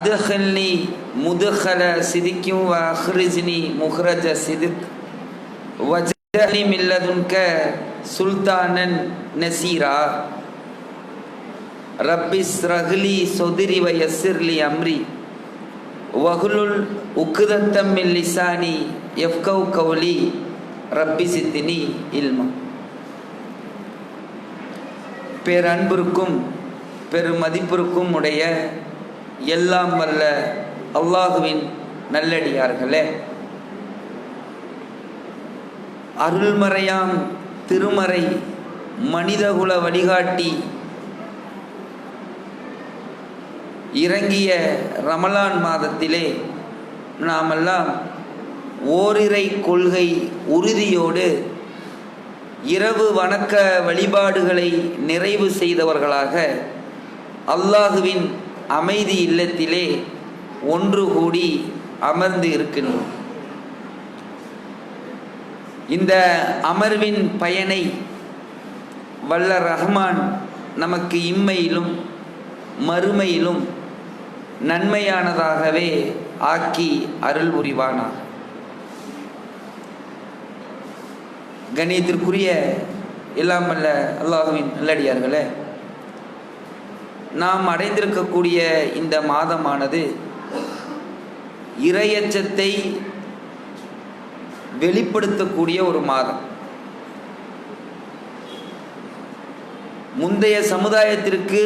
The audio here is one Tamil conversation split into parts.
أدخلني مدخل صدق وأخرجني مخرج صدق وجعلني من لدنك سلطانا نصيرا رب اشرح لي صدري ويسر لي أمري واحلل عقدة من لساني يفقهوا قولي رب زدني علما. பேரன்பிற்கும் பெருமதிப்பிற்கும் உடைய எல்லாம் வல்ல அல்லாஹுவின் நல்லடியார்களே, அருள்மறையாம் திருமறை மனிதகுல வழிகாட்டி இறங்கிய ரமலான் மாதத்திலே நாமெல்லாம் ஓரிரை கொள்கை உறுதியோடு இரவு வணக்க வழிபாடுகளை நிறைவு செய்தவர்களாக அல்லாஹுவின் அமைதி இல்லத்திலே ஒன்று கூடி அமர்ந்து இருக்கின்றோம். இந்த அமர்வின் பயனை வல்ல ரஹ்மான் நமக்கு இம்மையிலும் மறுமையிலும் நன்மையானதாகவே ஆக்கி அருள் புரிவானாக. கணியத்திற்குரிய எல்லாம் வல்ல அல்லாஹுவின் நல்லடியார்களே, நாம் அடைந்திருக்கக்கூடிய இந்த மாதமானது இறையச்சத்தை வெளிப்படுத்தக்கூடிய ஒரு மாதம். முந்தைய சமுதாயத்திற்கு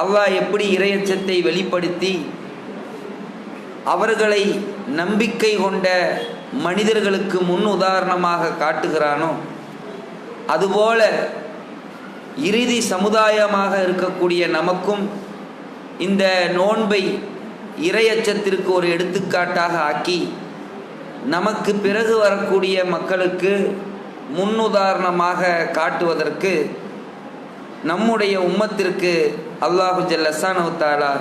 அல்லாஹ் எப்படி இறையச்சத்தை வெளிப்படுத்தி அவர்களை நம்பிக்கை கொண்ட மனிதர்களுக்கு முன் உதாரணமாக காட்டுகிறானோ, அதுபோல இறுதி சமுதாயமாக இருக்கக்கூடிய நமக்கும் இந்த நோன்பை இறையச்சத்திற்கு ஒரு எடுத்துக்காட்டாக ஆக்கி நமக்கு பிறகு வரக்கூடிய மக்களுக்கு முன்னுதாரணமாக காட்டுவதற்கு நம்முடைய உம்மத்திற்கு அல்லாஹு ஜல்லஷானஹு தஆலா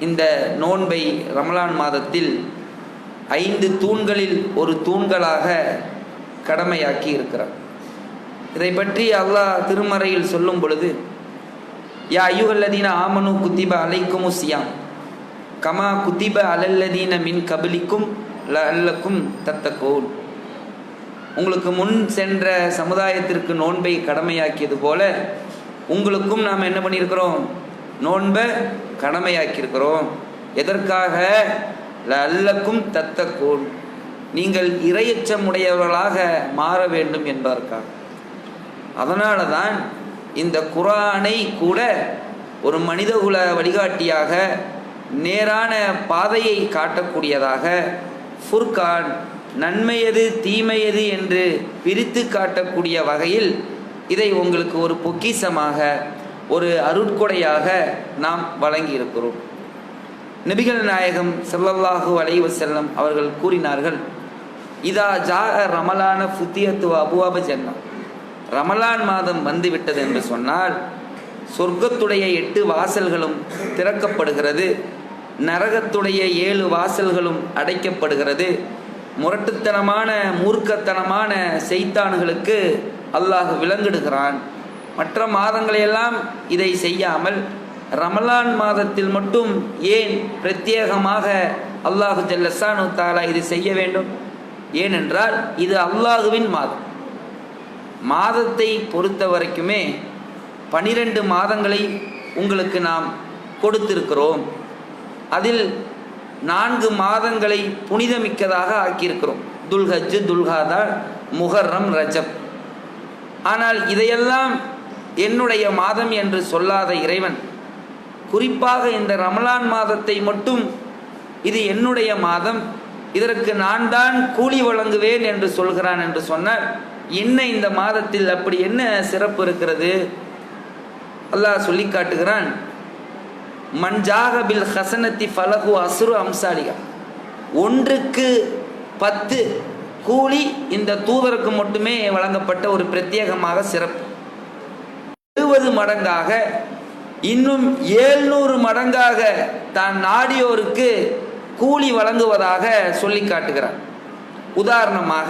இந்த நோன்பை ரமலான் மாதத்தில் 5 தூண்களில் ஒரு தூண்களாக கடமையாக்கி இருக்கிறார். இதை பற்றி அல்லாஹ் திருமறையில் சொல்லும் பொழுது, யா அய்யுஹல்லதீன ஆமனு குத்திப அலைக்குமுஸ் ஸியாம் கமா குத்திப அலல்லதீன மின் கபிலிக்கும் லஅல்லக்கும் தத்தகூன். உங்களுக்கு முன் சென்ற சமுதாயத்திற்கு நோன்பை கடமையாக்கியது போல உங்களுக்கும் நாம் என்ன பண்ணியிருக்கிறோம்? நோன்பை கடமையாக்கியிருக்கிறோம். எதற்காக? லஅல்லக்கும் தத்தகூன், நீங்கள் இறையச்சம் உடையவர்களாக மாற வேண்டும் என்பதற்காக. அதனால தான் இந்த குர்ஆனை கூட ஒரு மனிதகுல வழிகாட்டியாக நேரான பாதையை காட்டக்கூடியதாக ஃபுர்கான், நன்மையது தீமையது என்று பிரித்து காட்டக்கூடிய வகையில் இதை உங்களுக்கு ஒரு பொக்கிஷமாக, ஒரு அருட்கொடையாக நாம் வழங்கி இருக்கிறோம். நபிகள் நாயகம் ஸல்லல்லாஹு அலைஹி வஸல்லம் அவர்கள் கூறினார்கள், இதா ஜா ரமலான ஃபுத்தியத்து அபுவாப ஜன்னா, ரமலான் மாதம் வந்துவிட்டது என்று சொன்னால் சொர்க்கத்துடைய 8 வாசல்களும் திறக்கப்படுகிறது, நரகத்துடைய 7 வாசல்களும் அடைக்கப்படுகிறது. முரட்டுத்தனமான மூர்க்கத்தனமான ஷைத்தான்களுக்கு அல்லாஹ் விலங்கிடுகிறான். மற்ற மாதங்களையெல்லாம் இதை செய்யாமல் ரமலான் மாதத்தில் மட்டும் ஏன் பிரத்யேகமாக அல்லாஹு ஜல்லஷானஹு தஆலா இது செய்ய வேண்டும்? ஏனென்றால் இது அல்லாஹுவின் மாதம். மாதத்தை பொறுத்த வரைக்குமே 12 மாதங்களை உங்களுக்கு நாம் கொடுத்திருக்கிறோம். அதில் 4 மாதங்களை புனிதமிக்கதாக ஆக்கியிருக்கிறோம். துல்ஹஜ், துல்காதா, முஹர்ரம், ரஜப். ஆனால் இதையெல்லாம் என்னுடைய மாதம் என்று சொல்லாத இறைவன் குறிப்பாக இந்த ரமலான் மாதத்தை மட்டும் இது என்னுடைய மாதம், இதற்கு நான் தான் கூலி வழங்குவேன் என்று சொல்கிறான் என்று சொன்னால் என்ன இந்த மாதத்தில் அப்படி என்ன சிறப்பு இருக்கிறது? அல்லாஹ் சொல்லி காட்டுகிறான், மன்ஜாக பில் ஹசனத்தி ஃபலஹு அஸ்ரு அம்சாலிகா, 1க்கு 10 கூலி இந்த தூதருக்கு மட்டுமே வழங்கப்பட்ட ஒரு பிரத்யேகமாக சிறப்பு. 70 மடங்காக இன்னும் 700 மடங்காக தான் நாடியோருக்கு கூலி வழங்குவதாக சொல்லி காட்டுகிறார். உதாரணமாக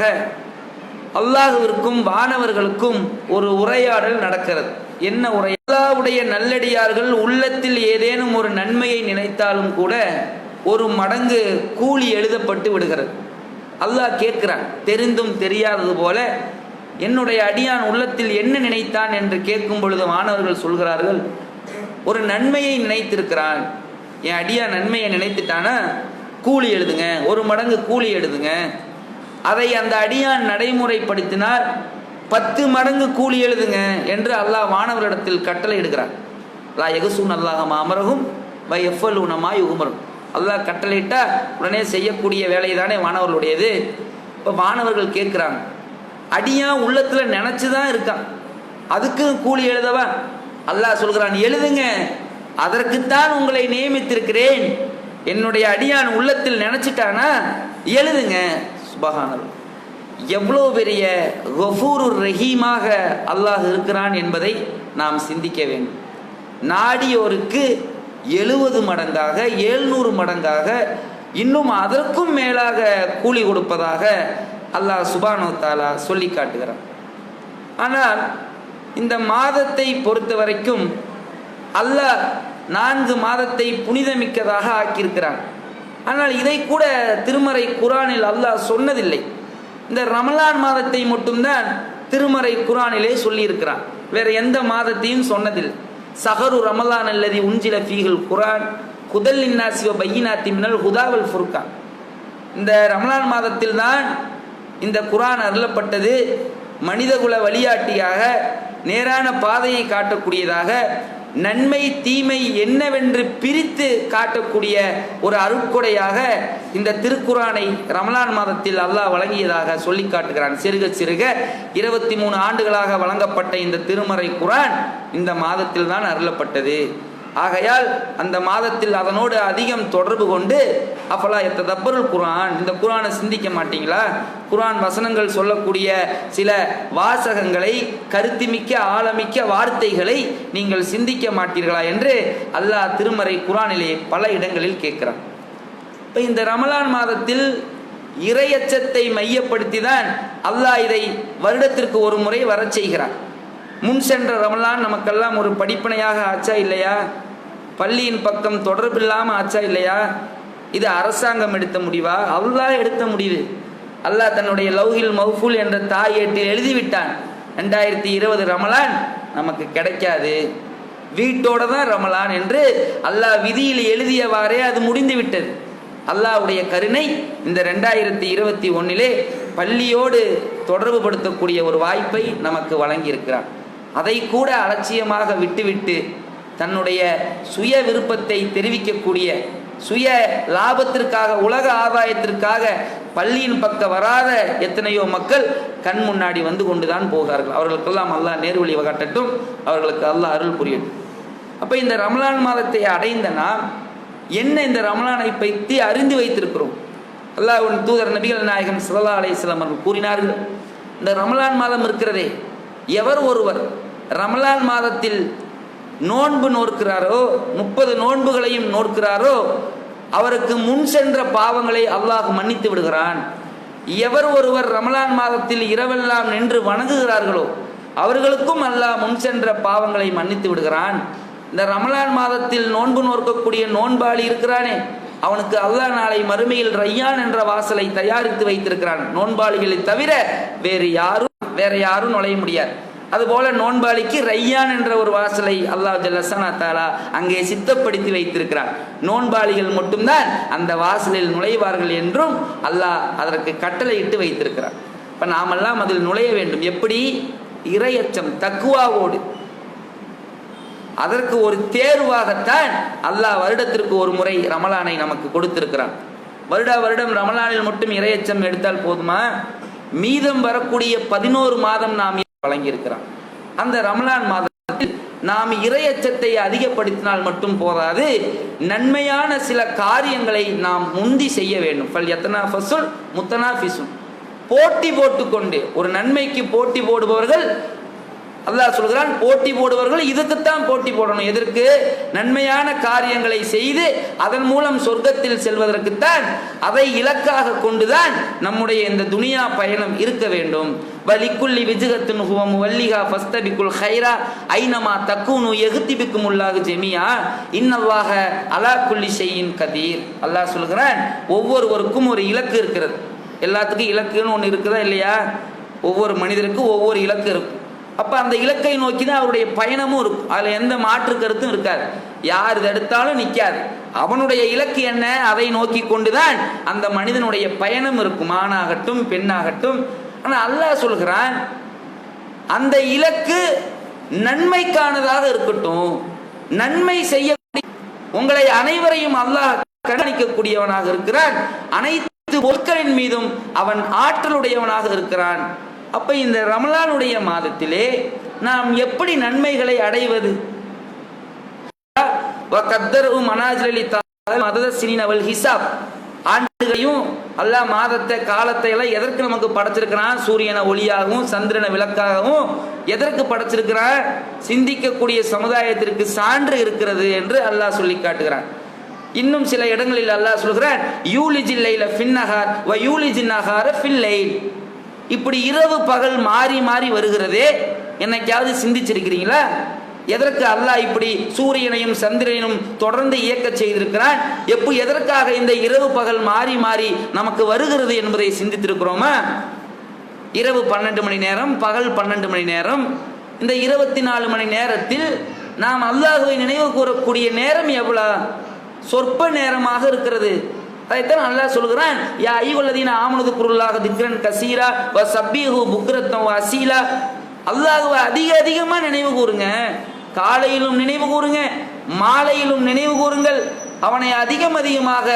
அல்லாஹ்விற்கும் வானவர்களுக்கும் ஒரு உரையாடல் நடக்கிறது. என்ன உரை? அல்லாஹ்வுடைய நல்லடியார்கள் உள்ளத்தில் ஏதேனும் ஒரு நன்மையை நினைத்தாலும் கூட ஒரு மடங்கு கூலி எழுதப்பட்டு விடுகிறது. அல்லாஹ் கேட்கிறான், தெரிந்தும் தெரியாதது போல என்னுடைய அடியான் உள்ளத்தில் என்ன நினைத்தான் என்று கேட்கும் பொழுது மாணவர்கள் சொல்கிறார்கள், ஒரு நன்மையை நினைத்திருக்கிறான், என் அடியான் நன்மையை நினைத்துட்டானா கூலி எழுதுங்க, ஒரு மடங்கு கூலி எழுதுங்க. அதை அந்த அடியான் நடைமுறைப்படுத்தினால் 10 மடங்கு கூலி எழுதுங்க என்று அல்லாஹ் மாணவரிடத்தில் கட்டளை இடுகிறார். லா யகுசூன் அல்லாஹ் அமரகும் வயஃபலூனமா யுமரும். அல்லாஹ் கட்டளையிட்டா உடனே செய்யக்கூடிய வேலை தானே மாணவர்களுடையது. இப்போ மாணவர்கள் கேட்குறாங்க, அடியான் உள்ளத்துல நினைச்சுதான் இருக்கான், அதுக்கு கூலி எழுதவா? அல்லாஹ் சொல்கிறான், எழுதுங்க, அதற்குத்தான் உங்களை நியமித்திருக்கிறேன். என்னுடைய அடியான் உள்ளத்தில் நினைச்சிட்டானா எழுதுங்க. சுபஹானல்லாஹ், எவ்வளோ பெரிய கஃபூருர் ரஹீமாக அல்லாஹ் இருக்கிறான் என்பதை நாம் சிந்திக்க வேண்டும். நாடியோருக்கு 70 மடங்காக 700 மடங்காக இன்னும் அதற்கும் மேலாக கூலி கொடுப்பதாக அல்லாஹ் சுப்ஹானஹு வ தஆலா சொல்லி காட்டுகிறான். ஆனால் இந்த மாதத்தை பொறுத்த வரைக்கும் அல்லாஹ் 4 மாதத்தை புனிதமிக்கதாக ஆக்கியிருக்கிறான். ஆனால் இதை கூட திருமறை குர்ஆனில் அல்லாஹ் சொன்னதில்லை. இந்த ரமலான் மாதத்தை மட்டும்தான் திருமறை குர்ஆனிலே சொல்லியிருக்கிறான், வேற எந்த மாதத்தையும் சொன்னதில்லை. சஹரு ரமலான் அல்லதி உன்சில ஃபீஹில் குர்ஆன் ஹுதல் லின்னாஸி வ பையினாத்தி மினல் ஹுதா வல் ஃபுர்கான். இந்த ரமலான் மாதத்தில் தான் இந்த குர்ஆன் அருளப்பட்டது. மனிதகுல வழிகாட்டியாக, நேரான பாதையை காட்டக்கூடியதாக, நன்மை தீமை என்னவென்று பிரித்து காட்டக்கூடிய ஒரு அருட்கொடையாக இந்த திருக்குர்ஆனை ரமலான் மாதத்தில் அல்லாஹ் வழங்கியதாக சொல்லி காட்டுகிறான். சிறுக சிறுக 23 ஆண்டுகளாக வழங்கப்பட்ட இந்த திருமறை குர்ஆன் இந்த மாதத்தில் தான் அருளப்பட்டது. ஆகையால் அந்த மாதத்தில் அதனோடு அதிகம் தொடர்பு கொண்டு அஃபலா யத்ததப்பருல் குர்ஆன், இந்த குர்ஆனை சிந்திக்க மாட்டீங்களா? குர்ஆன் வசனங்கள் சொல்லக்கூடிய சில வாசகங்களை, கருத்துமிக்க ஆழமிக்க வார்த்தைகளை நீங்கள் சிந்திக்க மாட்டீர்களா என்று அல்லாஹ் திருமறை குர்ஆனிலே பல இடங்களில் கேட்கிறான். இப்போ இந்த ரமலான் மாதத்தில் இறையச்சத்தை மையப்படுத்தி தான் அல்லாஹ் இதை வருடத்திற்கு ஒரு முறை வரச் செய்கிறான். முன் சென்ற ரமலான் நமக்கெல்லாம் ஒரு படிப்பனையாக ஆச்சா இல்லையா? பள்ளியின் பக்கம் தொடர்பில்லாமல் ஆச்சா இல்லையா? இது அரசாங்கம் எடுத்த முடிவா? அல்லாஹ் எடுத்த முடிவு. அல்லாஹ் தன்னுடைய லௌஹில் மஹ்ஃபூல் என்ற தாயேட்டில் எழுதிவிட்டான், 2020 ரமலான் நமக்கு கிடைக்காது, வீட்டோட தான் ரமலான் என்று அல்லாஹ் விதியில் எழுதியவாறே அது முடிந்து விட்டது. அல்லாஹ்வுடைய கருணை இந்த 2021 பள்ளியோடு தொடர்பு படுத்தக்கூடிய ஒரு வாய்ப்பை நமக்கு வழங்கியிருக்கிறான். அதை கூட அலட்சியமாக விட்டுவிட்டு தன்னுடைய சுய விருப்பத்தை தெரிவிக்கக்கூடிய, சுய லாபத்திற்காக, உலக ஆதாயத்திற்காக பள்ளியின் பக்கம் வராத எத்தனையோ மக்கள் கண் முன்னாடி வந்து கொண்டுதான் போகிறார்கள். அவர்களுக்கெல்லாம் அல்லாஹ் நேர்வழி காட்டட்டும், அவர்களுக்கு அல்லாஹ் அருள் புரியட்டும். அப்போ இந்த ரமலான் மாதத்தை அடைந்த நாம் என்ன இந்த ரமலானை பற்றி அறிந்து வைத்திருக்கிறோம்? அல்லாஹ்வின் தூதர் நபிகள் நாயகம் ஸல்லல்லாஹு அலைஹி வஸல்லம் அவர்கள் கூறினார்கள், இந்த ரமலான் மாதம் இருக்கிறதே, எவர் ஒருவர் ரமலான் மாதத்தில் நோன்பு நோக்கிறாரோ, 30 நோன்புகளையும் நோக்கிறாரோ, அவருக்கு முன் சென்ற பாவங்களை அல்லாஹ் மன்னித்து விடுகிறான். எவர் ஒருவர் ரமலான் மாதத்தில் இரவெல்லாம் நின்று வணங்குகிறார்களோ அவர்களுக்கும் அல்லாஹ் முன் சென்ற பாவங்களை மன்னித்து விடுகிறான். இந்த ரமலான் மாதத்தில் நோன்பு நோக்கக்கூடிய நோன்பாளி இருக்கிறானே, அவனுக்கு அல்லாஹ் நாளை மறுமையில் ரையான் என்ற வாசலை தயாரித்து வைத்திருக்கிறான். நோன்பாளிகளை தவிர வேற யாரும் நுழைய முடியாது. அதுபோல நோன்பாளிக்கு ரையான் என்ற ஒரு வாசலை அல்லாஹ் ஜல்லஷானு தஆலா அங்கே சித்தப்படுத்தி வைத்திருக்கிறான். நோன்பாளிகள் மட்டும்தான் அந்த வாசலில் நுழைவார்கள் என்றும் அல்லாஹ் அதற்கு கட்டளையிட்டு வைத்திருக்கிறான். இப்போ நாமெல்லாம் அதில் நுழைய வேண்டும். எப்படி? இறையச்சம், தக்குவாவோடு. அதற்கு ஒரு தேர்வாகத்தான் அல்லாஹ் வருடத்திற்கு ஒரு முறை ரமலானை நமக்கு கொடுத்திருக்கிறான். வருடம் ரமலானில் மட்டும் இறையச்சம் எடுத்தால் போதுமா? மீதம் வரக்கூடிய 11 மாதம் நாம் வழங்கியிருக்கிறான். அந்த ரமலான் மாதத்தில் நாம் இறையச்சத்தை அதிகப்படுத்தினால் மட்டும் போதாது, நன்மையான சில காரியங்களை நாம் முந்தி செய்ய வேண்டும். ஃபல்யத்தனாஃபஸுல் முத்தனாஃபிஸுன், போட்டி போட்டுக்கொண்டு, ஒரு நன்மைக்கு போட்டி போடுபவர்கள் அல்லாஹ் சொல்கிறான், போட்டி போடுவர்கள் இதுக்குத்தான் போட்டி போடணும். எதற்கு? நன்மையான காரியங்களை செய்து அதன் மூலம் சொர்க்கத்தில் செல்வதற்குத்தான். அதை இலக்காக கொண்டுதான் நம்முடைய இந்த துனியா பயணம் இருக்க வேண்டும். வலிக்குள்ளி விஜுகத்தின் ஹுவம் வல்லிகா ஃபஸ்தபிக்குல் ஹைரா ஐனமா தக்கூனு எகுத்திபிக்குமுல்லாஹு ஜெமியா இன்னல்லாஹ அலா குல்லி ஷைஇன் கதீர். அல்லாஹ் சொல்கிறான், ஒவ்வொருவருக்கும் ஒரு இலக்கு இருக்கிறது. எல்லாத்துக்கும் இலக்குன்னு ஒன்று இருக்குதா இல்லையா? ஒவ்வொரு மனிதருக்கும் ஒவ்வொரு இலக்கு இருக்கும். அப்போ அந்த இலக்கை நோக்கி தான் அவருடைய பயணமும் இருக்கும். அதில் எந்த மாற்று கருத்தும் இருக்காது. யார் இதை எடுத்தாலும் நிற்காது. அவனுடைய இலக்கு என்ன, அதை நோக்கி கொண்டுதான் அந்த மனிதனுடைய பயணம் இருக்கும், ஆணாகட்டும் பெண்ணாகட்டும். ஆனால் அல்லாஹ் சொல்கிறான், அந்த இலக்கு நன்மைக்கானதாக இருக்கட்டும். நன்மை செய்யக்கூடிய உங்களை அனைவரையும் அல்லாஹ் கண்காணிக்கக்கூடியவனாக இருக்கிறான். அனைத்து பொருட்களின் மீதும் அவன் ஆற்றலுடையவனாக இருக்கிறான். அப்ப இந்த ரமலானுடைய மாதத்திலே நாம் எப்படி நன்மைகளை அடைவது? ஆண்டுகளையும் அல்லாஹ் மாதத்தை காலத்தை எல்லாம் எதற்கு நமக்கு படைச்சிருக்கிறான்? சூரியனை ஒளியாகவும் சந்திரனை விளக்காகவும் எதற்கு படைச்சிருக்கிறான்? சிந்திக்கக்கூடிய சமுதாயத்திற்கு சான்று இருக்கிறது என்று அல்லாஹ் சொல்லி காட்டுகிறான். இன்னும் சில இடங்களில் அல்லாஹ் சொல்கிறான், யூலிஜில் லைல ஃபின்னஹார் வ யூலிஜின் நஹார ஃபில் லைல். இப்படி இரவு பகல் மாறி மாறி வருகிறதே, என்னைக்காவது சிந்திச்சிருக்கிறீங்களா? எதற்கு அல்லாஹ் இப்படி சூரியனையும் சந்திரனையும் தொடர்ந்து இயக்க செய்திருக்கிறான்? எதற்காக இந்த இரவு பகல் மாறி மாறி நமக்கு வருகிறது என்பதை சிந்தித்திருக்கிறோமா? இரவு 12 மணி நேரம், பகல் 12 மணி நேரம். இந்த 24 மணி நேரத்தில் நாம் அல்லாஹ்வை நினைவு கூறக்கூடிய நேரம் எவ்வளவு சொற்ப நேரமாக இருக்கிறது. அதைத்தான் அல்லாஹ் சொல்கிறான், யா அய்யுஹல்லதீன ஆமனு குருல்லாஹ திக்ரன் கஸீரா வ சப்பீஹு புக்ரத்தன் வ அஸீலா. அல்லாஹ்வை அதிகமா நினைவு கூறுங்க. காலையிலும் நினைவு கூறுங்க, மாலையிலும் நினைவு கூறுங்கள், அவனை அதிகமாக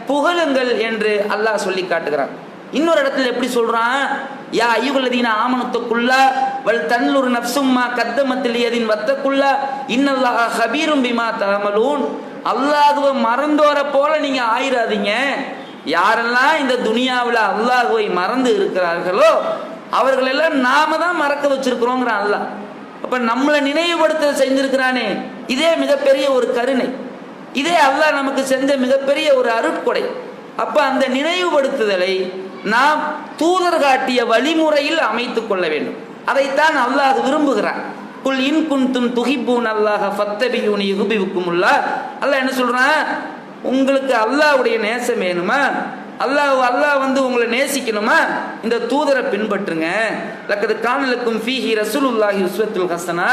புகழுங்கள் என்று அல்லாஹ் சொல்லி காட்டுகிறான். இன்னொரு இடத்துல எப்படி சொல்றான், யா அய்யுஹல்லதீன ஆமனு தக்குல்லா வல் தன்லுர் நஃப்ஸும் மா கத்தமத் லியதின் வத்தக்குல்லா இன்னல்லாஹ ஹபீரும் பிமா தஅமலூன். அல்லாஹ்வை மறந்தோர போல நீங்க ஆயிராதீங்க. யாரெல்லாம் இந்த துனியாவில் அல்லாஹ்வை மறந்து இருக்கிறார்களோ அவர்கள் எல்லாம் நாம தான் மறக்க வச்சிருக்கிறோங்கிற அல்லாஹ். அப்ப நம்மளை நினைவுபடுத்த செஞ்சிருக்கிறானே, இதே மிகப்பெரிய ஒரு கருணை. இதே அல்லாஹ் நமக்கு செஞ்ச மிகப்பெரிய ஒரு அருட்கொடை. அப்ப அந்த நினைவுபடுத்துதலை நாம் தூதர் காட்டிய வழிமுறையில் அமைத்துக் கொள்ள வேண்டும். அதைத்தான் அல்லாஹ் விரும்புகிறான். குல் இன் குன்தும் துஹிப்பூன் அல்லாஹ ஃபத்தபியூனி யுஹிப்புக்குமுல்லாஹ். அல்லாஹ் என்ன சொல்றான்? உங்களுக்கு அல்லாஹ்வுடைய நேசம் வேணுமா? அல்லாஹ் வந்து உங்களை நேசிக்கணுமா? இந்த தூதரை பின்பற்றுங்க. லக்கது கானலக்கும் ஃபீஹி ரசூலுல்லாஹி உஸ்வத்துல் ஹஸனா.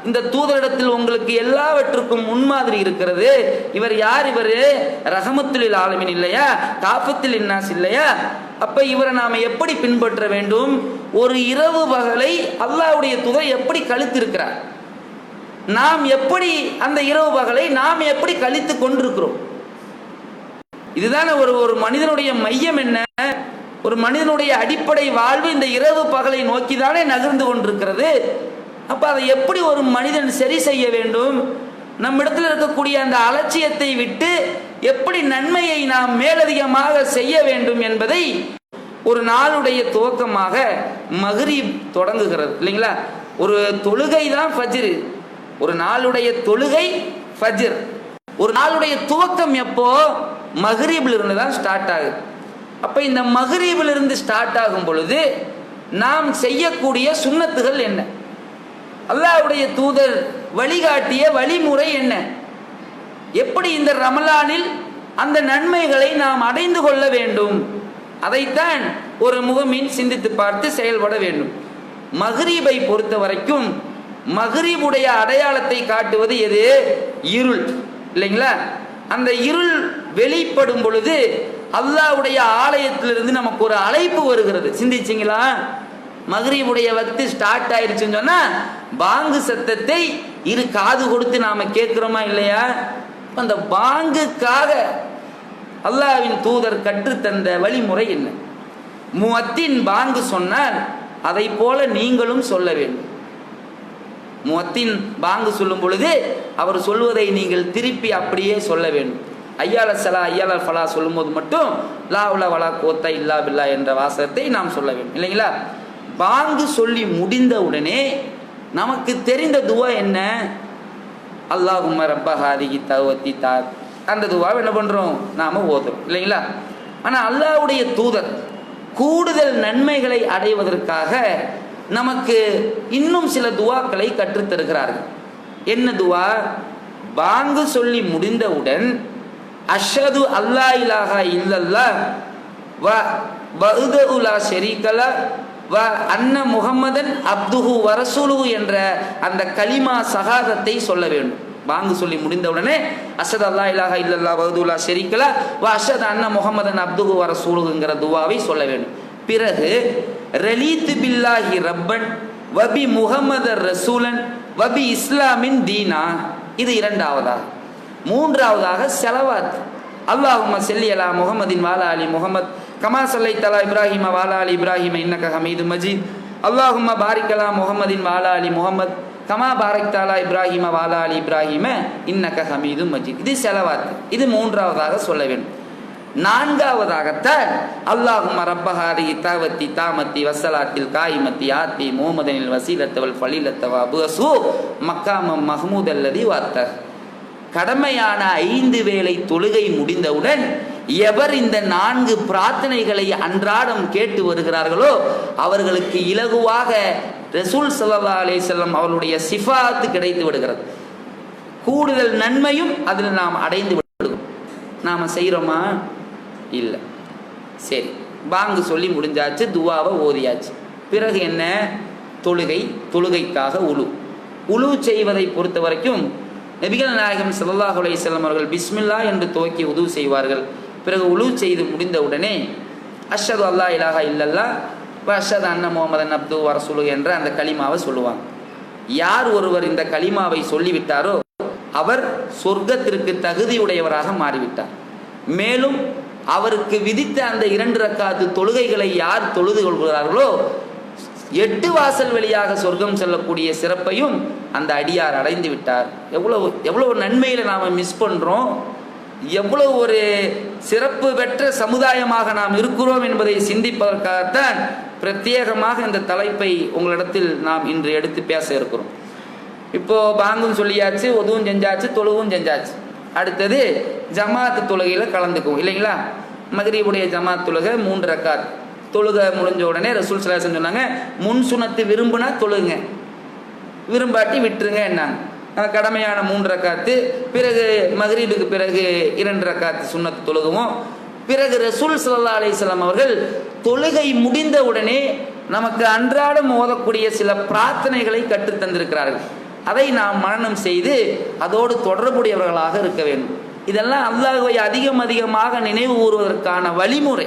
இந்த தூதரிடத்தில் உங்களுக்கு எல்லாவற்றுக்கும் முன்மாதிரி இருக்கிறது. இவர் யார்? இவர் ரஹமத்துல் ஆலமீன் இல்லையா? காஃபத்துல் இன்னாஸ் இல்லையா? அப்ப இவரை நாம எப்படி பின்பற்ற வேண்டும்? ஒரு இரவு பகலை அல்லாஹ்வுடைய தூதர் எப்படி கழித்திருக்கிறார், நாம் எப்படி அந்த இரவு பகலை நாம் எப்படி கழித்து கொண்டிருக்கிறோம்? இதுதானே ஒரு மனிதனுடைய மையம். என்ன ஒரு மனிதனுடைய அடிப்படை வாழ்வு இந்த இரவு பகலை நோக்கி தானே நகர்ந்து கொண்டிருக்கிறது. அப்ப அதை எப்படி ஒரு மனிதன் சரி செய்ய வேண்டும்? நம்மிடத்தில் இருக்கக்கூடிய அந்த அலட்சியத்தை விட்டு எப்படி நன்மையை நாம் மேலதிகமாக செய்ய வேண்டும் என்பதை ஒரு நாளுடைய துவக்கமாக மக்ரிப் தொடங்குகிறது இல்லைங்களா? ஒரு தொழுகை தான் ஃபஜ்ர். ஒரு நாளுடைய தொழுகை ஃபஜ்ர். ஒரு நாளுடைய துவக்கம் எப்போ? மக்ரிபில் இருந்து தான் ஸ்டார்ட் ஆகுது. அப்ப இந்த மக்ரிபில் இருந்து ஸ்டார்ட் ஆகும் பொழுது நாம் செய்யக்கூடிய சுன்னத்துகள் என்ன? அல்லாஹ்வுடைய தூதர் வழிகாட்டிய வழிமுறை என்ன? எப்படி இந்த ரமலானில் அந்த நன்மைகளை நாம் அடைந்து கொள்ள வேண்டும்? அதைத்தான் ஒரு முஃமின் சிந்தித்து பார்த்து செயல்பட வேண்டும். மக்ரிபை பொறுத்த வரைக்கும் மக்ரிபுடைய அடையாளத்தை காட்டுவது எது? இருள் இல்லைங்களா? அந்த இருள் வெளிப்படும் பொழுது அல்லாஹ்வுடைய ஆலயத்திலிருந்து நமக்கு ஒரு அழைப்பு வருகிறது. சிந்திச்சிங்களா? மக்ரிபுடைய வக்து ஸ்டார்ட் ஆயிருச்சுன்னு சொன்னா பாங்கு சத்தத்தை இரு காது கொடுத்து நாம கேட்கிறோமா இல்லையா? அந்த பாங்குக்காக அல்லாஹ்வின் தூதர் கற்றுத்தந்த வழிமுறை என்ன? முஅத்தின் பாங்கு சொன்னால் அதை போல நீங்களும் சொல்ல வேண்டும். முஅத்தின் பாங்கு சொல்லும் பொழுது அவர் சொல்வதை நீங்கள் திருப்பி அப்படியே சொல்ல வேண்டும். ஐயால சலா ஐயால ஃபலா சொல்லும்போது மட்டும் லா உலா வலா கோத்தா இல்லா பில்லா என்ற வாசகத்தை நாம் சொல்ல வேண்டும் இல்லைங்களா? பாங்கு சொல்லி முடிந்த உடனே நமக்கு தெரிந்த துவா என்ன? அல்லாஹும்ம ரப்ப ஹாதிஹி தஅவத்தி தாத், அந்த துவாவை என்ன பண்ணுறோம்? நாம் ஓதுறோம் இல்லைங்களா? ஆனால் அல்லாஹ்வுடைய தூதர் கூடுதல் நன்மைகளை அடைவதற்காக நமக்கு இன்னும் சில துவாக்களை கற்றுத்தருகிறார்கள். என்ன துவா? பாங்கு சொல்லி முடிந்தவுடன் அஷ்ஹது அல்லா இலாஹா இல்லல்லாஹ் வ வஹ்தஹு லா ஷரீக லஹ் வ அன்ன முஹம்மதன் அப்துஹு வ ரசூலுஹு என்ற அந்த கலிமா ஷஹாதத்தை சொல்ல வேண்டும். பாங்கு சொல்லி முடிந்தவுடனே அஷ்ஹது அல்லா இலாஹா இல்லல்லாஹ் வஹ்தஹு லா ஷரீக லஹ் வ அஷ்ஹது அன்ன முஹம்மதன் அப்துஹு வ ரசூலுஹுங்கிற துவாவை சொல்ல வேண்டும். பிறகு ரலீத்து பில்லாஹி ரப்பன் வபி முஹம்மதர் ரசூலன் வபி இஸ்லாமின் தீனா, இது இரண்டாவதாக. மூன்றாவதாக செலவாத். அல்லாஹும்ம ஸல்லி அலா முஹம்மதின் வாலா அலி முஹம்மத் கமா ஸல்லைத அலா இப்ராஹிம வாலா அலி இப்ராஹிம இன்னக ஹமீதும் மஜீத். அல்லாஹும்ம பாரிக் அலா முஹம்மதின் வாலா அலி முஹம்மத் கமா பாரக்த அலா இப்ராஹிம வாலா அலி இப்ராஹிம இன்னக ஹமீதும் மஜீத். இது செலவாத். இது மூன்றாவதாக சொல்ல வேண்டும். நான்காவதாகத்தான் அல்லாஹும்ம ரப்ப ஹாதிஹி தஅவத்தி தாமத்தி வஸ்ஸலாத்தில் காயிமத்தி ஆத்தி முஹம்மதினில் வஸீலத்த வல் ஃபலீலத்த வ அபுஸு மக்காமம் மஹ்மூத் அல்லதி வாத்த. கடமையான 5 வேளை தொழுகை முடிந்தவுடன் எவர் இந்த 4 பிரார்த்தனைகளை அன்றாடம் கேட்டு வருகிறார்களோ அவர்களுக்கு இலகுவாக ரசூல் ஸல்லல்லாஹு அலைஹி வஸல்லம் அவருடைய சிஃபாத்து கிடைத்து விடுகிறது. கூடுதல் நன்மையும் அதில் நாம் அடைந்து விடுகிறோம். நாம் செய்கிறோமா? இல்லை. சரி, பாங்கு சொல்லி முடிஞ்சாச்சு, துவாவை ஓதியாச்சு. பிறகு என்ன? தொழுகைக்காக உழு செய்வதை பொறுத்த வரைக்கும் நபிகள் நாயகம் ஸல்லல்லாஹு அலைஹி வஸல்லம் அவர்கள் பிஸ்மில்லா என்று துவக்கி உது செய்வார்கள். பிறகு உழு செய்து முடிந்தவுடனே அஷ்ஹது அல்லா இலாஹா இல்லல்லாஹ் வ அஷ்ஹது அன்ன முஹம்மதன் அப்துஹு வ ரசூலுஹு என்ற அந்த கலிமாவை சொல்லுவாங்க. யார் ஒருவர் இந்த கலிமாவை சொல்லிவிட்டாரோ அவர் சொர்க்கத்திற்கு தகுதியுடையவராக மாறிவிட்டார். மேலும் அவருக்கு விதித்த அந்த 2 ரக்காத்து தொழுகைகளை யார் தொழுது கொள்கிறார்களோ 8 வாசல் வழியாக சொர்க்கம் செல்லக்கூடிய சிறப்பையும் அந்த அடியார் அடைந்து விட்டார். எவ்வளவு நன்மையில நாம மிஸ் பண்றோம், எவ்வளவு ஒரு சிறப்பு பெற்ற சமுதாயமாக நாம் இருக்கிறோம் என்பதை சிந்திப்பதற்காகத்தான் பிரத்யேகமாக இந்த தலைப்பை உங்களிடத்தில் நாம் இன்று எடுத்து பேச இருக்கிறோம். இப்போ பாங்கும் சொல்லியாச்சு, உதுவும் செஞ்சாச்சு, தொழுவும் செஞ்சாச்சு. அடுத்தது ஜமாத்து தொழுகையில் கலந்துக்குவோம் இல்லைங்களா? மக்ரிபுடைய ஜமாத் தொழுகை 3 ரக்காத். தொழுகை முடிஞ்ச உடனே ரசூல் ஸல்லல்லாஹு அலைஹி வஸல்லம் சொன்னாங்க, முன் சுன்னத்து விரும்புனா தொழுங்க, விரும்பாட்டி விட்டுருங்க என்னாங்க. கடமையான 3 ரக்காத்து. பிறகு மக்ரிபுக்கு பிறகு 2 ரக்காத்து சுன்னத்து தொழுகுவோம். பிறகு ரசூல் ஸல்லல்லாஹு அலைஹி வஸல்லம் அவர்கள் தொழுகை முடிந்த உடனே நமக்கு அன்றாடம் ஓதக்கூடிய சில பிரார்த்தனைகளை கற்றுத் தந்திருக்கிறார்கள். அதை நாம் மனனம் செய்து அதோடு தொடர்புடையவர்களாக இருக்க வேண்டும். இதெல்லாம் அல்லாஹ்வை அதிகமாக நினைவு கூறுவதற்கான வழிமுறை.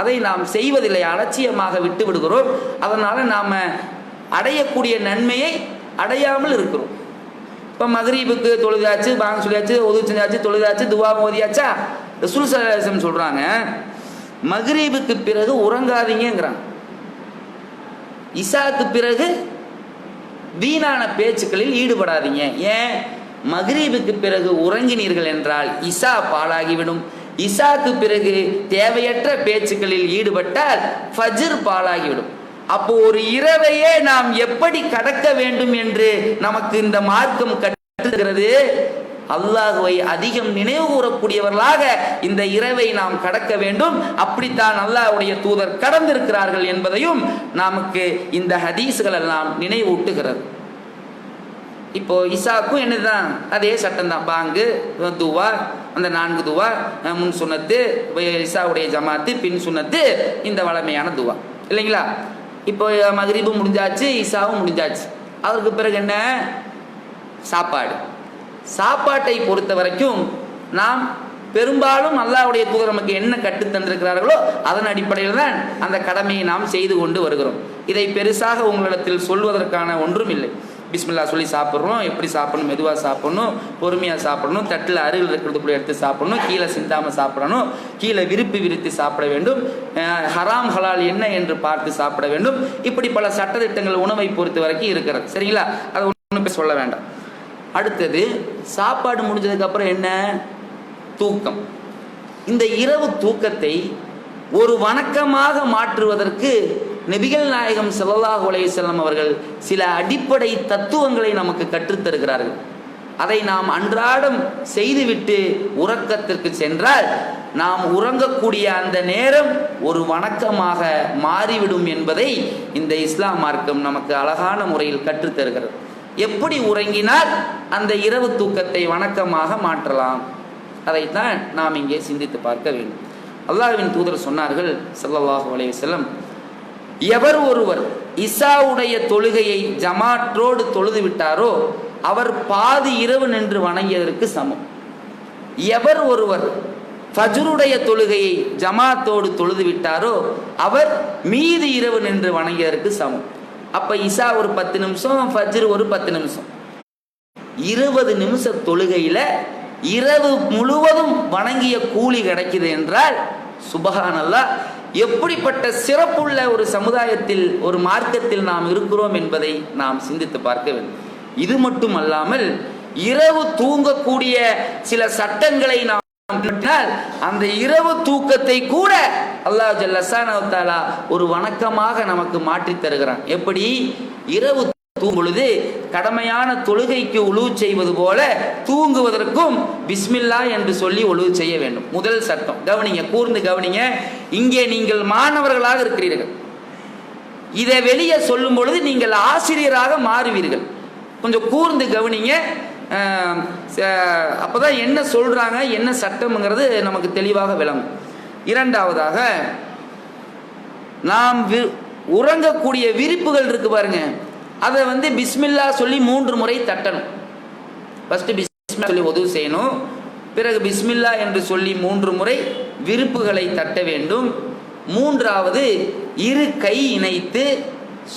அதை நாம் செய்வதில்லை, அலட்சியமாக விட்டு விடுகிறோம். அதனால் நாம் அடையக்கூடிய நன்மையை அடையாமல் இருக்கிறோம். இப்போ மக்ரிபுக்கு தொழுதாச்சு, பாங்க சொல்லியாச்சு, உது செஞ்சாச்சு, தொழுதாச்சு, துவா ஓதியாச்சா? ரசூல் ஸல்லல்லாஹு அலைஹி வஸல்லம் சொல்கிறாங்க, மக்ரிபுக்கு பிறகு உறங்காதீங்கிறாங்க. இஷாக்கு பிறகு வீணான பேச்சுக்களில் ஈடுபடாதீங்க. ஏன்? மக்ரிபுக்கு பிறகு உறங்கினீர்கள் என்றால் இஷா பாழாகிவிடும். இஷாக்கு பிறகு தேவையற்ற பேச்சுக்களில் ஈடுபட்டால் ஃபஜ்ர் பாழாகிவிடும். அப்போ ஒரு இரவையே நாம் எப்படி கடக்க வேண்டும் என்று நமக்கு இந்த மார்க்கம் கற்றுகிறது. அல்லாஹ்வை அதிகம் நினைவு கூறக்கூடியவர்களாக இந்த இரவை நாம் கடக்க வேண்டும். அப்படித்தான் அல்லாஹ்வுடைய தூதர் கடந்திருக்கிறார்கள் என்பதையும் நமக்கு இந்த ஹதீஸ்கள் எல்லாம் நினைவூட்டுகிறது. இப்போ இஷாக்கும் என்னதுதான்? அதே சட்டம் தான். பாங்கு, துவா, அந்த 4 துவா, முன் சுன்னத்து, இஷாவுடைய ஜமாத்து, பின் சுன்னத்து, இந்த வளமையான துவா இல்லைங்களா? இப்போ மக்ரிபும் முடிஞ்சாச்சு, இஷாவும் முடிஞ்சாச்சு. அதற்கு பிறகு என்ன? சாப்பாட்டை பொறுத்த வரைக்கும் நாம் பெரும்பாலும் அல்லாஹ்வுடைய தூதர் நமக்கு என்ன கற்று தந்திருக்கிறார்களோ அதன் அடிப்படையில் தான் அந்த கடமையை நாம் செய்து கொண்டு வருகிறோம். இதை பெருசாக உங்களிடத்தில் சொல்வதற்கான ஒன்றும் இல்லை. பிஸ்மில்லா சொல்லி சாப்பிட்றோம், எப்படி சாப்பிடணும், மெதுவாக சாப்பிடணும், பொறுமையாக சாப்பிடணும், தட்டில் அருகில் இருக்கிறதுக்குள்ள எடுத்து சாப்பிடணும், கீழே சிந்தாமல் சாப்பிடணும், கீழே விரித்து சாப்பிட வேண்டும், ஹராம் ஹலால் என்ன என்று பார்த்து சாப்பிட வேண்டும். இப்படி பல சட்டத்திட்டங்கள் உணவை பொறுத்த வரைக்கும் இருக்கிறது. சரிங்களா? அதை ஒன்றும் சொல்ல வேண்டாம். அடுத்தது சாப்பாடு முடிஞ்சதுக்கப்புறம் என்ன? தூக்கம். இந்த இரவு தூக்கத்தை ஒரு வணக்கமாக மாற்றுவதற்கு நபிகள் நாயகம் ஸல்லல்லாஹு அலைஹி வஸல்லம் அவர்கள் சில அடிப்படை தத்துவங்களை நமக்கு கற்றுத்தருகிறார்கள். அதை நாம் அன்றாடம் செய்துவிட்டு உறக்கத்திற்கு சென்றால் நாம் உறங்கக்கூடிய அந்த நேரம் ஒரு வணக்கமாக மாறிவிடும் என்பதை இந்த இஸ்லாம் மார்க்கம் நமக்கு அழகான முறையில் கற்றுத்தருகிறது. எப்படி உறங்கினால் அந்த இரவு தூக்கத்தை வணக்கமாக மாற்றலாம், அதைத்தான் நாம் இங்கே சிந்தித்து பார்க்க வேண்டும். அல்லாஹ்வின் தூதர் சொன்னார்கள் ஸல்லல்லாஹு அலைஹி வஸல்லம், எவர் ஒருவர் இசாவுடைய தொழுகையை ஜமாற்றோடு தொழுது விட்டாரோ அவர் பாதி இரவு நின்று வணங்கியதற்கு சமம். எவர் ஒருவர் ஃபஜ்ருடைய தொழுகையை ஜமாத்தோடு தொழுது விட்டாரோ அவர் மீதி இரவு நின்று வணங்கியதற்கு சமம். அப்ப இசா ஒரு 10 நிமிஷம், ஃபஜ்ர் ஒரு 10 நிமிஷம், 20 நிமிஷ தொழுகையில இரவு முழுவதும் வணங்கிய கூலி கிடைக்குது என்றால் சுபஹானல்லாஹ், எப்படிப்பட்ட சிறப்புள்ள ஒரு சமுதாயத்தில், ஒரு மார்க்கத்தில் நாம் இருக்கிறோம் என்பதை நாம் சிந்தித்து பார்க்க வேண்டும். இது மட்டும் அல்லாமல் இரவு தூங்கக்கூடிய சில சட்டங்களை நாம் அந்த இரவு தூக்கத்தை கூட அல்லாஹ் ஜல்ல ஷானஹு தஆலா ஒரு வணக்கமாக நமக்கு மாற்றி தருகிறான். எப்படி? இரவு தூங்கும் பொழுது கடமையான தொழுகைக்கு உழு செய்வது போல தூங்குவதற்கும் பிஸ்மில்லா என்று சொல்லி உழு செய்ய வேண்டும். முதல் சட்டம். கவனிங்க, கூர்ந்து கவனிங்க. இங்கே நீங்கள் மாணவர்களாக இருக்கிறீர்கள், இதை வெளியே சொல்லும் பொழுது நீங்கள் ஆசிரியராக மாறுவீர்கள். கொஞ்சம் கூர்ந்து கவனிங்க. அப்போதான் என்ன சொல்றாங்க, என்ன சட்டம்ங்கிறது நமக்கு தெளிவாக விளங்கும். இரண்டாவதாக, நாம் உறங்கக்கூடிய விரிப்புகள் இருக்கு பாருங்க, அதை பிஸ்மில்லா சொல்லி 3 முறை தட்டணும். ஃபர்ஸ்ட் பிஸ்மில்லா சொல்லி உது செய்யணும், பிறகு பிஸ்மில்லா என்று சொல்லி 3 முறை விரிப்புகளை தட்ட வேண்டும். மூன்றாவது, இரு கை இணைத்து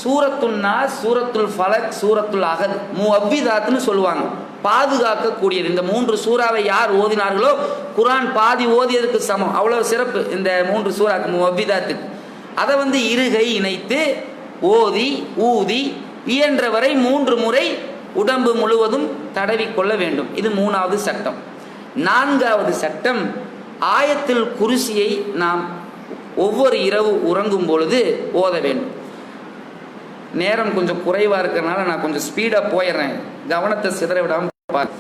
சூரத்துல் நாஸ், சூரத்துல் ஃபலக், சூரத்துல் அஹத், முஅவ்விதாத்னு சொல்லுவாங்க, பாதுகாக்கக்கூடியது. இந்த 3 சூறாவை யார் ஓதினார்களோ குர்ஆன் பாதி ஓதியதற்கு சமம். அவ்வளவு சிறப்பு இந்த 3 சூறாக்கு, முஅவ்விதாத்துக்கு. அதை இருகை இணைத்து ஓதி ஊதி இயன்றவரை 3 முறை உடம்பு முழுவதும் தடவிக்கொள்ள வேண்டும். இது 3வது சட்டம். 4வது சட்டம், ஆயத்துல் குர்சியை நாம் ஒவ்வொரு இரவு உறங்கும் பொழுது ஓத வேண்டும். நேரம் கொஞ்சம் குறைவா இருக்கிறதுனால நான் கொஞ்சம் ஸ்பீடா போயிடுறேன், கவனத்தை சிதற விடாம பாருங்க.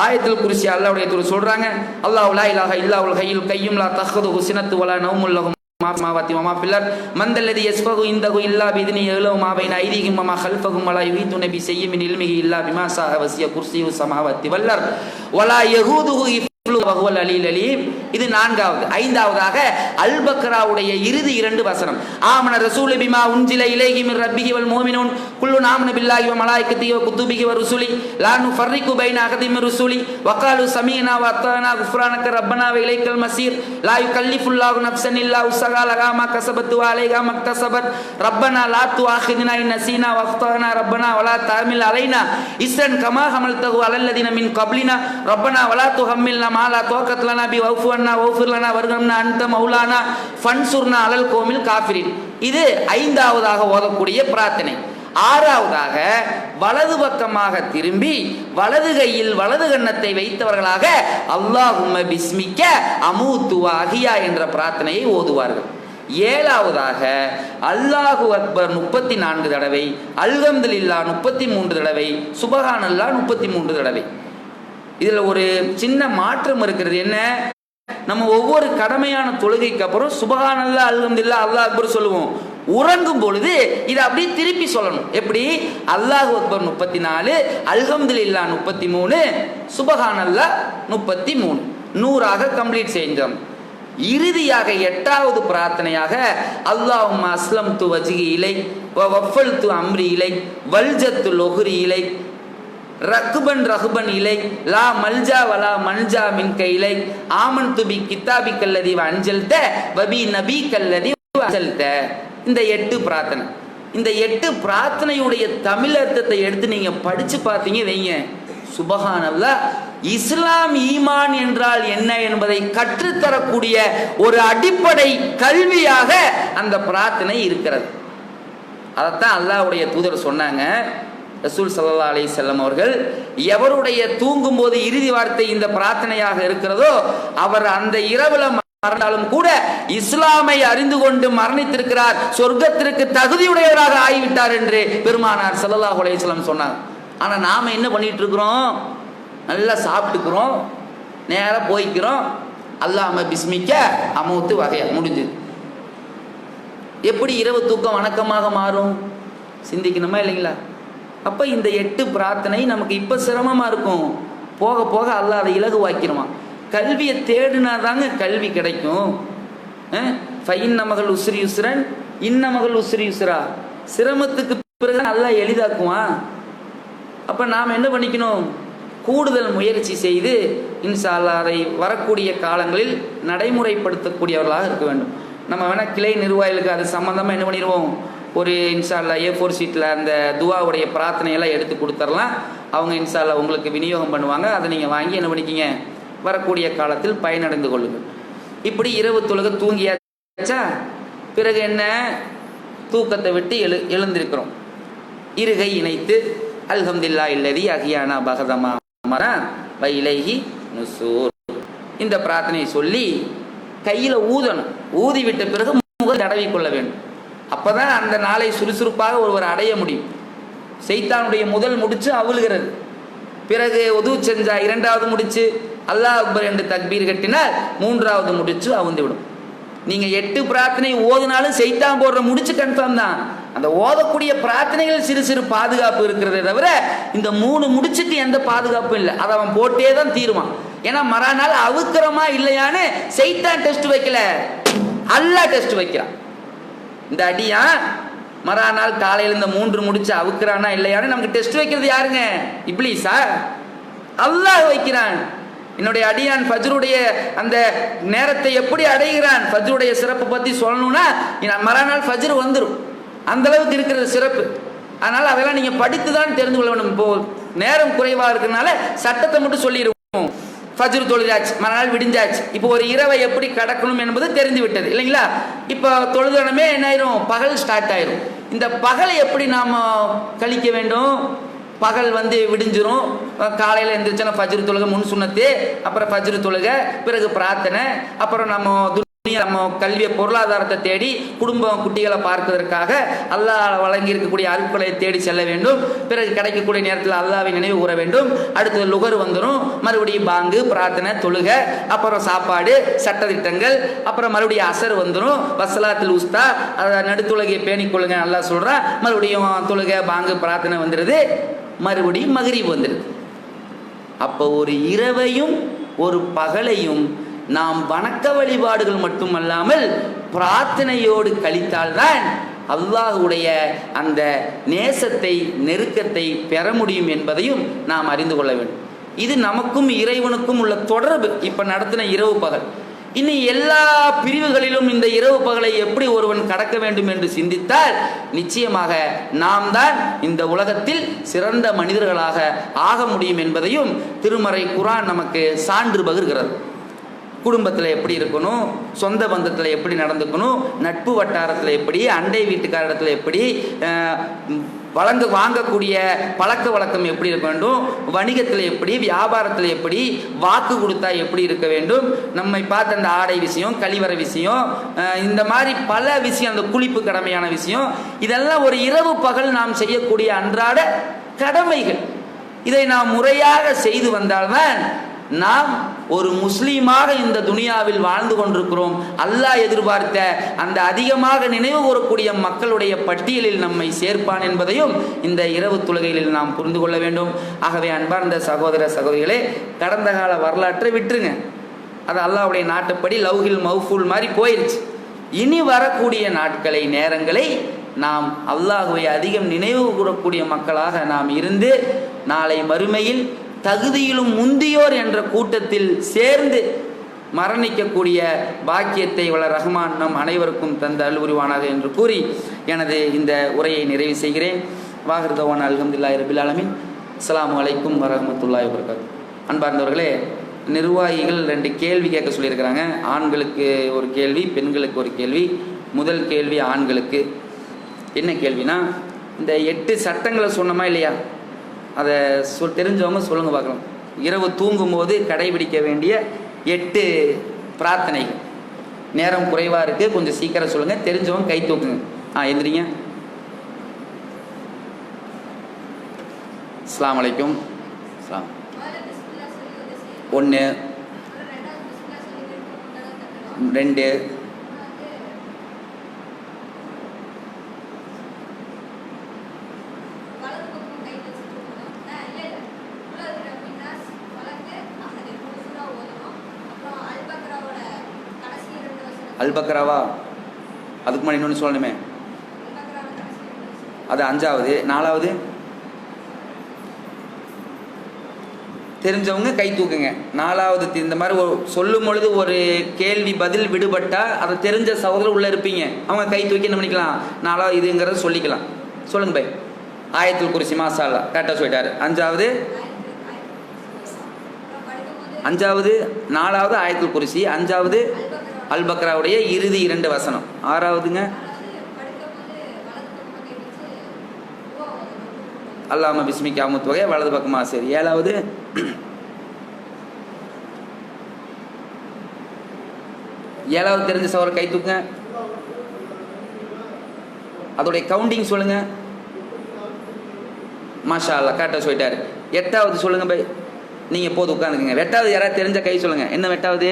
ஆயத்துல் குர்சி அல்லாஹ்வுடைய தூதர் சொல்றாங்க, அல்லாஹ் லா இலாஹா இல்லல்லாஹுல் ஹய்யுல் கய்யூம் லா தஹ்துஹு சினத்து வலா நௌமுல் லஹு மா ஸமாவாத்தி வ மா ஃபில் அர்த் மன்தல்லதி யஸ்ஃபகு இன்தஹு இல்லா பிஇذنி யலவு மா பைன ஐதீஹிம் வ மா கல்ஃபஹும் வலா யுஹீதுன பி ஷைஇன் மின் இல்மிஹி இல்லா பிமா ஷாஅ வஸிய குர்சியு ஸமாவாத்தி வல் அர்த் வலா யஹூதுஹு வஹுவல் அலீல் அலீம். இது 4வது. 5வதாக அல் பக்ராவுடைய இறுதி 2 வசனம், ஆமன ரசூலு பிமா உன்சில இலைஹி மின் ரப்பிஹி வல் முஃமினூன் குல்லுன் ஆமன பில்லாஹி வ மலாயிகத்திஹி வ குதுபிஹி வ ருசுலி லா நுஃபர்ரிகு பைன அஹதின் மின் ருசுலி வ காலு சமீனா வ அத்தானா குஃப்ரானக ரப்பனா வ இலைக்கல் மஸீர் லா யுகல்லிஃபுல்லாஹு நஃப்ஸன் இல்லா உஸ்ஸஹா லஹா மா கஸபத் வ அலைஹா மக்தஸபத் ரப்பனா லா துஆஹிதுனா இன் நஸீனா வ அஃதானா ரப்பனா வ லா தஹமில் அலைனா இஸ்ரன் கமா ஹமல்தஹு அலல்லதீன மின் கப்லினா ரப்பனா வ லா துஹம்மில்னா மாலா தோக்கத்லனா பி வஃபுன்னா வஃபிர்லனா வர்ஹம்னா அன்த மௌலானா ஃபன்சுர்னா அலல் கோமில் காஃபிரின். இது 5வதாக ஓதக்கூடிய பிரார்த்தனை. 6வதாக, வலது பக்கமாக திரும்பி வலது கையில் வலது கன்னத்தை வைத்தவர்களாக அல்லாஹும்ம பிஸ்மிக்க அமூத்து வ அஹியா என்ற பிரார்த்தனையை ஓதுவார்கள். 7வதாக, அல்லாஹு அக்பர் 34 தடவை, அல்ஹம்துலில்லாஹ் 33 தடவை, சுபஹானல்லாஹ் 33 தடவை. இதுல ஒரு சின்ன மாற்றம் இருக்கிறது. என்ன? நம்ம ஒவ்வொரு கடமையான தொழுகைக்கு அப்புறம் சுபஹானல்லாஹ் அல்ஹம்துலில்லாஹ் அல்லாஹ் அக்பர் சொல்லுவோம். உறங்கும் பொழுது இதை அப்படியே திருப்பி சொல்லணும். எப்படி? அல்லாஹு அக்பர் 34, அல்ஹம்துலில்லாஹ் 33, சுபஹானல்லாஹ் 33, 100ஆக கம்ப்ளீட் செஞ்சோம். இறுதியாக 8வது பிரார்த்தனையாக அல்லாஹும்ம அஸ்லம்து வஜ்ஹி இலைக் வ வஃபல்து அம்ரி இலைக் வல்ஜத்து லொஹ்ரி இலைக் ரக்பன் ரஹ்பன் இலை லா மல்ஜா வலா மன்ஜா மின் கைலை ஆமன் துபி கித்தாபி கல்லதி அஞ்சல்த வபி நபி கல்லதி அஞ்சல்த. இந்த 8 பிரார்த்தனை, இந்த 8 பிரார்த்தனையுடைய தமிழ் அர்த்தத்தை எடுத்து நீங்க படிச்சு பார்த்தீங்க வைங்க, சுபஹானல்லாஹ், இஸ்லாம் ஈமான் என்றால் என்ன என்பதை கற்றுத்தரக்கூடிய ஒரு அடிப்படை கல்வியாக அந்த பிரார்த்தனை இருக்கிறது. அதைத்தான் அல்லாஹ்வுடைய தூதர் சொன்னாங்க. ரசூல் ஸல்லல்லாஹு அலைஹி வஸல்லம் அவர்கள், எவருடைய தூங்கும் போது இறுதி வார்த்தை இந்த பிரார்த்தனையாக இருக்கிறதோ அவர் அந்த இரவுல மறந்தாலும் கூட இஸ்லாமை அறிந்து கொண்டு மரணித்திருக்கிறார், சொர்க்கத்திற்கு தகுதியுடையவராக ஆகிவிட்டார் என்று பெருமானார் ஸல்லல்லாஹு அலைஹி வஸல்லம் சொன்னார். ஆனா நாம என்ன பண்ணிட்டு இருக்கிறோம்? நல்லா சாப்பிட்டுக்கிறோம், நேரா போய்க்கிறோம், அல்லாம பிஸ்மிக்க அமௌத்து வகையா முடிஞ்சுது. எப்படி இரவு தூக்கம் வணக்கமாக மாறும்? சிந்திக்கணுமா இல்லைங்களா? அப்ப இந்த 8 பிரார்த்தனை நமக்கு இப்ப சிரமமா இருக்கும், போக போக அல்லாஹ் அதை இலகுவாக்கிடுவான். கல்வியை தேடினா தாங்க கல்வி கிடைக்கும். ஃபைன் மகள் உஸ்ரி யுஸ்ரன் இன்ன மகள் உஸ்ரி யுஸ்ரா, சிரமத்துக்கு பிறகு அல்லாஹ் எளிதாக்குவான். அப்ப நாம் என்ன பண்ணிக்கணும்? கூடுதல் முயற்சி செய்து இன்ஷா அல்லாஹ் அதை வரக்கூடிய காலங்களில் நடைமுறைப்படுத்தக்கூடியவர்களாக இருக்க வேண்டும். நம்ம வேணால் கிளை நிர்வாகிகளுக்கு அது சம்மந்தமாக என்ன பண்ணிடுவோம், ஒரு இன்ஷா அல்லாஹ் A4 ஷீட்டில் அந்த துவாவுடைய பிரார்த்தனையெல்லாம் எடுத்து கொடுத்துடலாம். அவங்க இன்ஷா அல்லாஹ் உங்களுக்கு விநியோகம் பண்ணுவாங்க. அதை நீங்கள் வாங்கி என்ன பண்ணிக்கிங்க, வரக்கூடிய காலத்தில் பயனடைந்து கொள்ளுங்கள். இப்படி இரவு தொழுகை தூங்கியாச்சா, பிறகு என்ன, தூக்கத்தை விட்டு எழுந்திருக்கிறோம். இருகை இணைத்து அல்ஹம்துலில்லாஹி அல்லதி அஹ்யானா பஅதமா அமரா வ இலைஹி நுஷூர், இந்த பிரார்த்தனையை சொல்லி கையில் ஊதணும். ஊதி விட்ட பிறகு முகம் தடவி கொள்ள வேண்டும். அப்பதான் அந்த நாளை சுறுசுறுப்பாக ஒருவர் அடைய முடியும். சைத்தானுடைய முதல் முடிச்சு அவிழ்கிறது. பிறகு உது செஞ்சா 2வது முடிச்சு அல்லாஹ் அக்பர் என்று தக்பீர் கட்டினால் 3வது முடிச்சு அவுந்து விடும். நீங்க 8 பிரார்த்தனை ஓதுனாலும் சைத்தான் போடுற முடிச்சு கன்ஃபார்ம் தான். அந்த ஓதக்கூடிய பிரார்த்தனைகள் சிறு சிறு பாதுகாப்பு இருக்கிறதே தவிர இந்த 3 முடிச்சுக்கு எந்த பாதுகாப்பும் இல்லை. அதை அவன் போட்டே தான் தீருவான். ஏன்னா மறுநாள் அவுக்கிறமா இல்லையான்னு சைத்தான் டெஸ்ட் வைக்கல, அல்லாஹ் டெஸ்ட் வைக்கிறான். இந்த அடியா மறுநாள் காலையில் இந்த 3 முடிச்சு அவுக்கிறானா இல்லையான்னு நமக்கு டெஸ்ட் வைக்கிறது யாருங்க? இப்லீஸா? அல்லாஹ் வைக்கிறான். என்னுடைய அடியான் ஃபஜ்ருடைய அந்த நேரத்தை எப்படி அடைகிறான், ஃபஜ்ருடைய சிறப்பு பற்றி சொல்லணும்னா மறுநாள் ஃபஜ்ர் வந்துடும். அந்த அளவுக்கு இருக்கிறது சிறப்பு. அதனால அதெல்லாம் நீங்க படித்து தான் தெரிந்து கொள்ள வேண்டும். இப்போ நேரம் குறைவாக இருக்கிறதுனால சட்டத்தை மட்டும் சொல்லிடுவோம். ஃபஜ்ர் தொழுதாச்சு, மறுநாள் விடிஞ்சாச்சு. இப்போ ஒரு இரவை எப்படி கடக்கணும் என்பது தெரிந்து விட்டது இல்லைங்களா? இப்போ தொழுதனமே என்ன ஆயிரும், பகல் ஸ்டார்ட் ஆயிரும். இந்த பகலை எப்படி நாம கழிக்க வேண்டும்? பகல் விடிஞ்சிரும். காலையில் எந்திரிச்சோன்னா ஃபஜ்ர் தொழுகை முன் சுன்னத்து, அப்புறம் ஃபஜ்ர் தொழுகை, பிறகு பிரார்த்தனை, அப்புறம் நம்ம கல்வியை பொருளாதாரத்தை தேடி குடும்பம் குட்டிகளை பார்ப்பதற்காக அல்லாஹ் வழங்கி இருக்கக்கூடிய அருட்களை தேடி செல்ல வேண்டும். பிறகு கிடைக்கக்கூடிய நேரத்தில் அல்லாஹ்வை நினைவு கூற வேண்டும். அடுத்தது லுகர் வந்துடும், மறுபடியும் பாங்கு, பிரார்த்தனை, தொழுகை, அப்புறம் சாப்பாடு, சட்டத்திட்டங்கள், அப்புறம் மறுபடியும் அசர் வந்துடும். வசலாத்தில் உஸ்தா, நடுத்துலகையை பேணிக்கொள்ளுங்க அல்லாஹ் சொல்றான். மறுபடியும் தொழுகை, பாங்கு, பிரார்த்தனை வந்துடுது. மறுபடியும் மக்ரிப் வந்துடுது. அப்போ ஒரு இரவையும் ஒரு பகலையும் நாம் வணக்க வழிபாடுகள் மட்டுமல்லாமல் பிரார்த்தனையோடு கழித்தால்தான் அல்லாஹ்வுடைய அந்த நேசத்தை, நெருக்கத்தை பெற முடியும் என்பதையும் நாம் அறிந்து கொள்ள வேண்டும். இது நமக்கும் இறைவனுக்கும் உள்ள தொடர்பு. இப்ப நடத்தின இரவு பகல், இனி எல்லா பிரிவுகளிலும் இந்த இரவு பகலை எப்படி ஒருவன் கடக்க வேண்டும் என்று சிந்தித்தால் நிச்சயமாக நாம் தான் இந்த உலகத்தில் சிறந்த மனிதர்களாக ஆக முடியும் என்பதையும் திருமறை குர்ஆன் நமக்கு சான்று பகிர்கிறது. குடும்பத்தில் எப்படி இருக்கணும், சொந்த பந்தத்தில் எப்படி நடந்துக்கணும், நட்பு வட்டாரத்தில் எப்படி, அண்டை வீட்டுக்காரிடத்தில் எப்படி, வாங்கக்கூடிய பழக்க வழக்கம் எப்படி இருக்க வேண்டும், வணிகத்தில் எப்படி, வியாபாரத்தில் எப்படி, வாக்கு கொடுத்தா எப்படி இருக்க வேண்டும், நம்மை பார்த்து அந்த ஆடை விஷயம், கழிவறை விஷயம், இந்த மாதிரி பல விஷயம், அந்த குளிப்பு கடமையான விஷயம், இதெல்லாம் ஒரு இரவு பகல் நாம் செய்யக்கூடிய அன்றாட கடமைகள். இதை நாம் முறையாக செய்து வந்தால்தான் நாம் ஒரு முஸ்லீமாக இந்த துனியாவில் வாழ்ந்து கொண்டிருக்கிறோம். அல்லாஹ் எதிர்பார்த்த அந்த அதிகமாக நினைவு கூறக்கூடிய மக்களுடைய பட்டியலில் நம்மை சேர்ப்பான் என்பதையும் இந்த இரவு தொழுகைகளில் நாம் புரிந்து கொள்ள வேண்டும். ஆகவே அன்பார்ந்த சகோதர சகோதரிகளே, கடந்த கால வரலாற்றை விட்டுருங்க. அது அல்லாஹ்வுடைய நாட்டுப்படி லவ்ஹில் மஹ்ஃபூல் மாதிரி போயிடுச்சு. இனி வரக்கூடிய நாட்களை, நேரங்களை நாம் அல்லாஹ்வை அதிகம் நினைவு கூறக்கூடிய மக்களாக நாம் இருந்து நாளை மறுமையில் தகுதியிலும் முந்தியோர் என்ற கூட்டத்தில் சேர்ந்து மரணிக்கக்கூடிய பாக்கியத்தை வல்ல ரஹ்மான் நம் அனைவருக்கும் தந்த அருள்புரிவானாக என்று கூறி எனது இந்த உரையை நிறைவு செய்கிறேன். வாஹிர்தவான் அல்ஹம்துலில்லாஹி ரபில் ஆலமீன். அஸ்ஸலாமு அலைக்கும் வரஹ்மத்துல்லாஹி வபரகாத்துஹு. அன்பார்ந்தவர்களே, நிர்வாகிகள் 2 கேள்வி கேட்க சொல்லியிருக்கிறாங்க. ஆண்களுக்கு ஒரு கேள்வி, பெண்களுக்கு ஒரு கேள்வி. முதல் கேள்வி ஆண்களுக்கு. என்ன கேள்வினா, இந்த 8 சட்டங்களை சொன்னோமா இல்லையா, அதை தெரிஞ்சவங்க சொல்லுங்க பார்க்கலாம். இரவு தூங்கும்போது கடைபிடிக்க வேண்டிய 8 பிரார்த்தனைகள். நேரம் குறைவாக இருக்குது, கொஞ்சம் சீக்கிரம் சொல்லுங்கள். தெரிஞ்சவங்க கை தூக்குங்க. எந்திரிங்க. அஸ்ஸலாமு அலைக்கும். 1 2 அல்பக்ராவா? அதுக்கு முன்னாடி இன்னொன்று சொல்லணுமே, அது 5வது. 4வது தெரிஞ்சவங்க கை தூக்குங்க. 4வது இந்த மாதிரி சொல்லும் பொழுது ஒரு கேள்வி பதில் விடுபட்டால் அதை தெரிஞ்ச சகோதரர் உள்ளே இருப்பீங்க, அவங்க கை தூக்கி என்ன பண்ணிக்கலாம், 4வது இதுங்கிறத சொல்லிக்கலாம். சொல்லுங்க பை. ஆயத்துல் குர்சி. மாஷா அல்லாஹ், கரெக்டாக சொல்லிட்டாரு. 5வது 4வது ஆயத்துல் குர்சி, 5வது அல்பக்ராவுடைய இறுதி 2 வசனம். 6வதுங்க அல்லாம பிஸ்மிக்கு அமுத் வகை வலது பக்கமா. சரி. 7வது 7வது தெரிஞ்ச சவர கை தூக்குங்க. அதோடைய கவுண்டிங் சொல்லுங்க. மாஷா அல்லாஹ், கரெக்டாக சொல்லிட்டாரு. 8வது சொல்லுங்க பை. நீங்கள் போது உட்காந்துக்குங்க. 8வது யாராவது தெரிஞ்ச கை சொல்லுங்க. என்ன 8வது?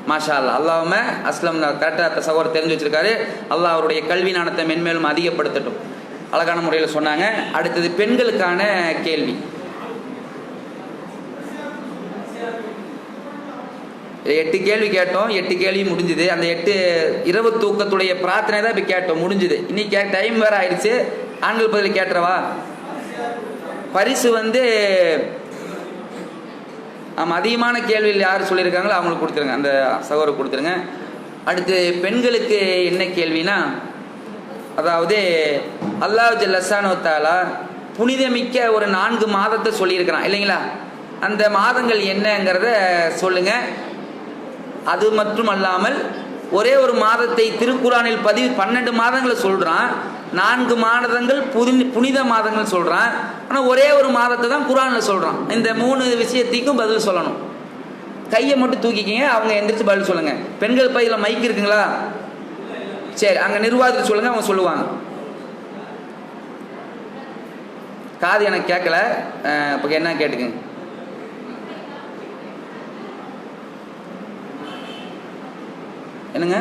மாஷா அல்லாஹ், அல்லாஹும்ம அஸ்லம். கரெக்டாக சகோதரர் தெரிஞ்சு வச்சிருக்காரு. அல்லாஹ் அவருடைய கல்வி ஞானத்தை மென்மேலும் அதிகப்படுத்தட்டும். அழகான முறையில் சொன்னாங்க. அடுத்தது பெண்களுக்கான கேள்வி. 8 கேள்வி கேட்டோம். 8 கேள்வி முடிஞ்சுது. அந்த 8 இரவு தூக்கத்துடைய பிரார்த்தனை தான் இப்போ கேட்டோம், முடிஞ்சுது. இன்னைக்கு டைம் வேறு ஆயிடுச்சு. ஆண்கள் பதில் கேட்டுறவா? பரிசு அதிகமான கேள்வியில் யார் சொல்லியிருக்காங்களோ அவங்களுக்கு கொடுத்துருங்க, அந்த சகோதரர் கொடுத்துருங்க. அடுத்து பெண்களுக்கு என்ன கேள்வினா, அதாவது அல்லாஹ் ஜல்லஷானு தஆலா புனிதமிக்க ஒரு 4 மாதத்தை சொல்லியிருக்கிறான் இல்லைங்களா? அந்த மாதங்கள் என்னங்கிறத சொல்லுங்க. அது மட்டும் அல்லாமல் ஒரே ஒரு மாதத்தை திருக்குரானில் 12 மாதங்களை சொல்றான், 4 மாதங்கள் புனித மாதங்கள் சொல்றான். ஆனால் ஒரே ஒரு மாதத்தை தான் குரானில் சொல்றான். இந்த 3 விஷயத்துக்கும் பதில் சொல்லணும். கையை மட்டும் தூக்கிக்கிங்க, அவங்க எந்திரிச்சு பதில் சொல்லுங்க. பெண்கள் பையில் மைக் இருக்குங்களா? சரி, அங்கே நிர்வாகத்துக்கு சொல்லுங்க, அவங்க சொல்லுவாங்க. காது எனக்கு கேட்கல, இப்போ என்ன கேட்டுக்குங்க. என்னங்க?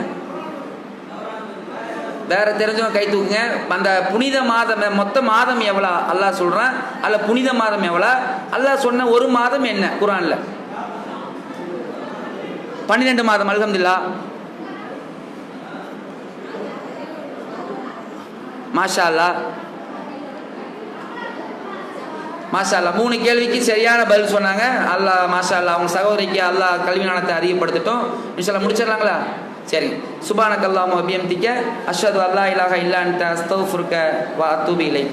வேற தெரிஞ்சவங்க கை தூக்குங்க. அந்த புனித மாதம், மொத்த மாதம் எவ்வளோ அல்லாஹ் சொல்றான், அல்ல புனித மாதம் எவ்வளோ, அல்லாஹ் சொன்ன ஒரு மாதம் என்ன குரான்ல? 12 மாதம். அல்ஹம்துலில்லாஹ். மாஷா அல்லாஹ், மாஷா அல்லாஹ். 3 கேள்விக்கு சரியான பதில் சொன்னாங்க. அல்லாஹ் மாஷா அல்லாஹ், அவங்க சகோதரிக்கு அல்லாஹ் கல்வி ஞானத்தை அதிகப்படுத்தட்டும். இன்ஷால்லா முடிச்சிடலாங்களா? சரி. சுபானக்கல்லாஹு வ பிஹம்திக அஷ்ஹது அல்லா இலாஹா இல்லா அன்த அஸ்தக்ஃபிருக வ அத்தூபு இலைக்.